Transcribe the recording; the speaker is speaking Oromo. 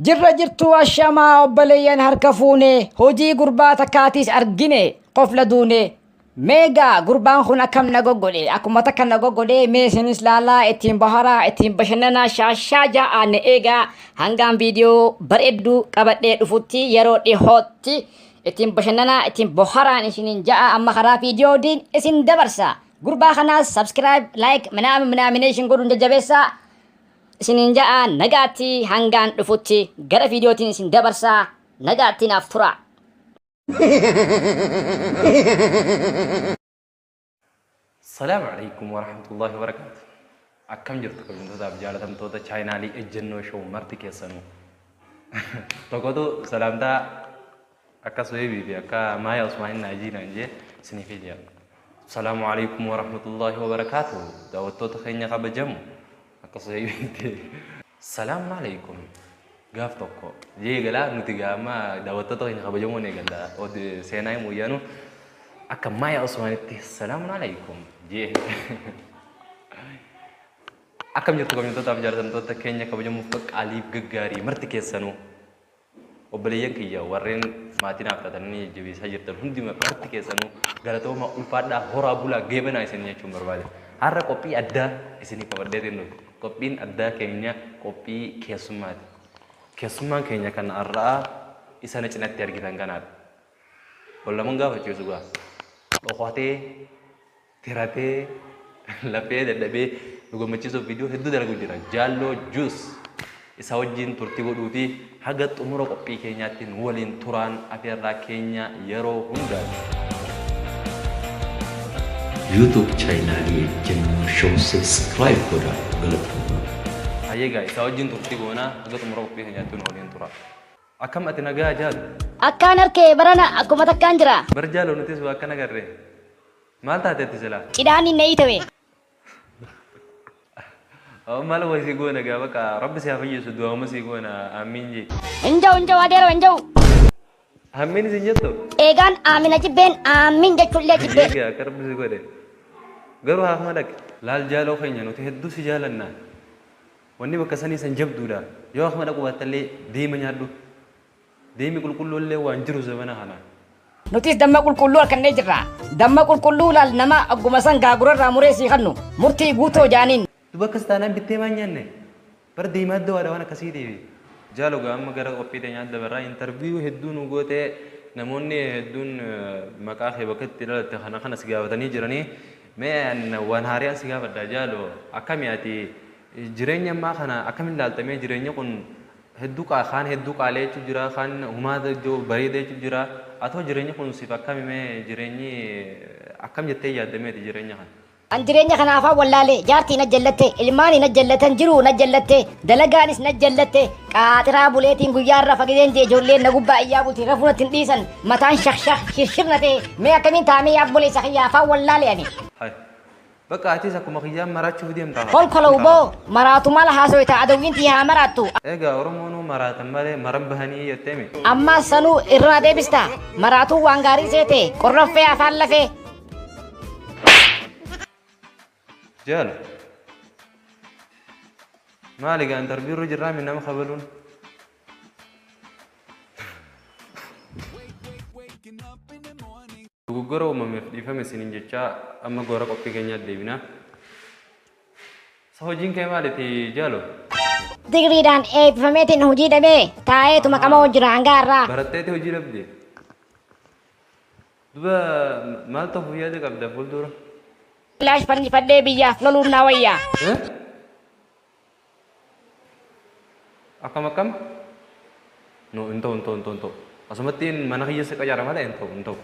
Jirra jirtu ashamaa obboleeyyan harka fuune hojii gurbaa takkaatis argine qofla duune. Meegaa gurbaan kun akkam na goggodhe akkuma takka na goggodhe mee isinis laalaa ittiin baharaa ittiin bashannanaa shaashaa ja'aan eegaa hangaan viidiyoo bareedduu qabadhee dhufutti yeroo dhihootti ittiin bashannanaa ittiin baharaan isiniin ja'a amma karaa viidiyoodiin isin dabarsa. Gurbaa kanaas subscribe like minaamination godhuun jajjabeessaa. Isinin ja'a nagaatti hangaan dhufutti gara viidiyootiin isin dabarsaa nagaatti naaf tura. Assalamu alaikum warahmatullahi wabarakatuh. Akkam jirtu kabajamtootaaf jaalatamtoota chaayinaalii ejjennoo show marti keessanuu. Tokkotu salaamtaa akka Suheebii fi akka Maaya Usmaanin Naajiinaan jee isiniif ijaa. Assalamu alaikum warahmatullahi wabarakatuh. Daawwattoota keenya kabajamu. Assalamu alaikum. Gaaf tokko jee galaa nuti gaama daawwattoota keenya kabajamoon eegalla oduu seenaa himuu yaanu akka Maaya Usmaanitti assalamu alaikum jee. Akkam jirtu kabajamtootaaf jaalatamtoota keenya kabajamuuf qaaliif gaggaarii marti keessanuu obboleeyyan kiyya warreen maatiin afratanii jabeessaa jirtan hundi marti keessanuu galatooma ulfaadhaa horaa bulaa geebanaa isin jechuun barbaade. Har'a qophii addaa isinii qabadhee jennu. Qophiin addaa keenya qophii keessummaati. Keessummaan keenya kan har'aa isa na cinatti argitan kanaadha. Wallamuun gaafachiisu gaa. Dhokwatee, tiratee, lafee dadhabee nu gammachiisuuf viidiyoo hedduu dalagu jira. Jaalloo juus isa wajjin turtii godhuu fi haga xumura qophii keenyaatti nu waliin turaan afeerraa keenya yeroo hundaati. YouTube channel ejjennoo show subscribe godhaa galatooma. Hayyeegaa isa wajjin turtii goonaa haga xumura qophii keenyaatti nu waliin tura. Akkam ati nagaa jaalu? Akkaan harkee barana akkuma takkaan jira. Bar jaaloo nutis waa akkana garree. Maal taateetti silaa? Cidhaan inni hiitawe. Maal wasii goona gaa bakka rabbi si haa fayyisu du'aama sii goona amiin jee. Injau adeero injau. Amiin isin jettu? Eegaan aamina jibbeen aamin jechuullee jibbee. Eegaa akka rabbi si godhe. Garuu haa madak laal jaaloo keenya nuti hedduu si jaalannaa. Wanni bakka sanii san jabduudha. Yoo akka madaqu baattallee deema nyaadhu. Deemi qulqulluullee waan jiru zamana kana. Nutis damma qulqulluu harkannee jirra. Damma qulqulluu laal nama agguma san gaagurarraa muree sii kannu murtii guutoo jaaniin. Duba akkas taanaan bittee maan nyaanne? Bar deemaa adda waadha waan akkasii deebi. Jaaloo gaa amma gara qophii teenyaa adda barraa intarviiyuu hedduu nu gootee namoonni hedduun maqaa kee bakka itti dhalatte kana si gaafatanii jiranii. Mee waan haariyaan si gaafadha jaaloo akkami ati jireenya ammaa kana akkamiin ilaaltamee jireenya kun hedduu qaalee jechuun jira kaan humaata bareeda jechuun jira atoo jireenya kun siif akkami mee jireenyi akkam jettee yaaddameeti jireenya kana. An jireenya kanaafaa wallaalee jaartii na jallatte ilmaani na jallatan jiru na jallatte dalagaanis na jallatte qaaxiraa buleetiin guyyaarra fagideen jee ijoolleen na gubbaa iyyaa bultii rafuunatti hin dhiisan mataan shakshak shirshirna ta'e mee akkamiin taamee yaabboleessa kiyyaafaa wallaalee ani. Bakka atis akkuma kiyyaan maraachuuf deemtaa. Kolkola uboo maraatu mala haasawita adawwiinti haa maraattu. Egaa Oromoon maraatan malee maran bahanii jetteemi. Amma sanuu irraa deebista maraatuu waan gaarii seete qorroffee afaan lafee. Jaal maali gaa intarviiruu jirraa min nama kabaluun. Dogoggora uumameef dhiifame isiniin jechaa amma goora qophii keenyaa deebinaa. Sa hojiin kee maaliti jaalo? Digriidhaan eebbifameetiin hojii dhabee taa'eetu maqama hojjira hangaarraa. Baratteeti hojii dhabde. Duba maal ta'uuf yaada qabda fuuldura? Flash fannifadhee biyyaaf loluun naa wayyaa. Akkam akkam? No, hin ta'u. Asumattiin mana kiyya si qacaara malee hin ta'u.